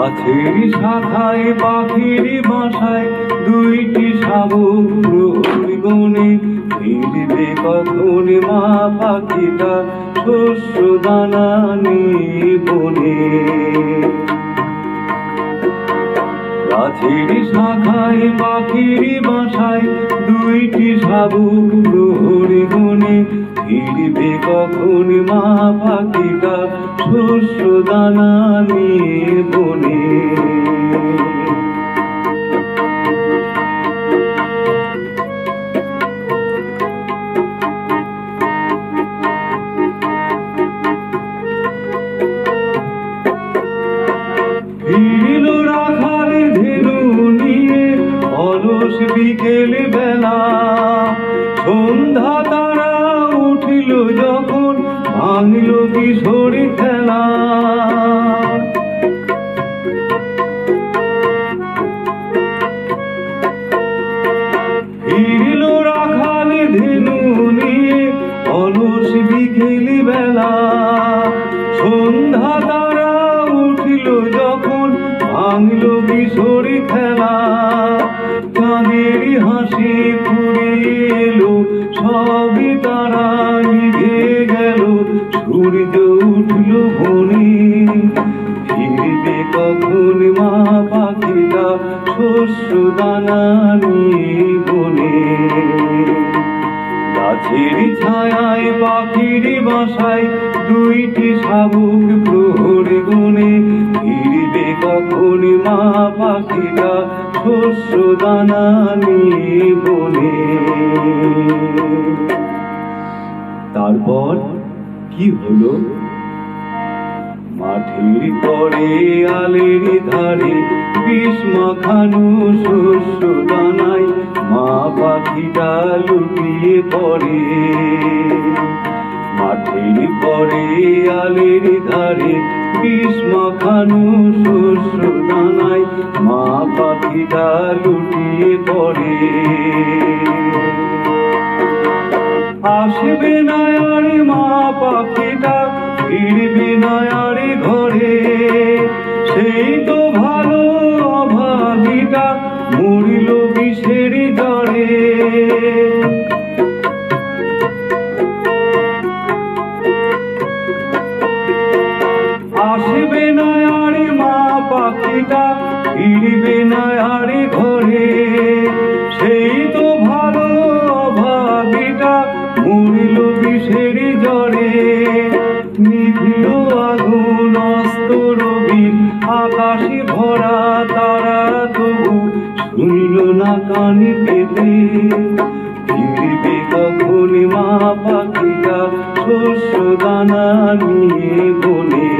গাছের শাখায় পাখির বাসায় দুইটি শাবক প্রহরী গণে, ফিরবে কখন মা পাখিটা শস্য দানা নিয়ে বনে। গাছের শাখায় পাখির বাসায় দুইটি শাবক প্রহরী গণে, ফিরবে কখন মা পাখিটা শস্য দানা নিয়ে বনে। ফিরল রাখাল ধেনু নিয়ে অলস বিকেল বেলা, সন্ধ্যা তারা উঠিল যখন ভাঙল কিশোর খেলা। ফিরল রাখাল ধেনু নিয়ে অলস বিকেল বেলা, সন্ধ্যা তারা উঠিল যখন ভাঙল কিশোর খেলা। চাঁদের হাসি ফুরিয়ে এলো, সবই তারা নিভে গেল, সূর্য উঠল বনে। ফিরবে কখন মা পাখিটা শস্য দানা নিয়ে বনে। গাছের ছায়ায় পাখির বাসায় দুইটি শাবক প্রহরী গণে, ফিরবে কখন মা পাখিটা শস্য দানা নিয়ে বনে। তারপর কি হলো? মাঠের পরে আলের ধারে বিষ মাখানো শস্য দানায় মা পাখিটা লুটিয়ে পড়ে। মাঠের পরে আলের ধারে বিষ মাখানো শস্য দানায় মা পাখিটা লুটিয়ে পড়ে। আসবে না আর মা পাখিটা, ফিরবে না আর ঘরে, সেই তো ভালো অভাগীটা মরিল বিষের জ্বরে। আসবে না আর মা পাখিটা, ফিরবে না আর ঘরে, সেই তো ভালো অভাগীটা মরিল বিষের জ্বরে। নিভিল আগুন অস্ত রবির, আকাশে ভরা তারা তবু শুনল না কান পেতে। ফিরবে কখন মা পাখিটা শস্য দানা নিয়ে বনে।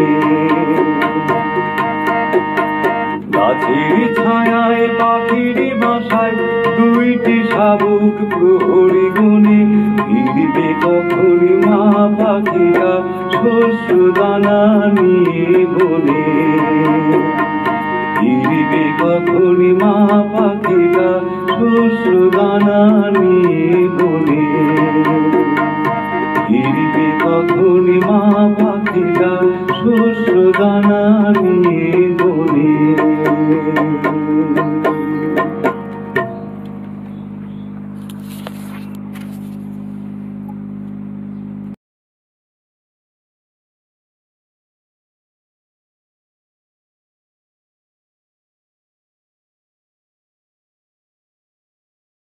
গাছের ছায়ায় পাখির বাসায় দুইটি শাবক প্রহরী গণে, ফিরবে কখন মা পাখিটা শস্য দানা নিয়ে বনে। ফিরবে কখন মা পাখিটা শস্য দানা নিয়ে বনে।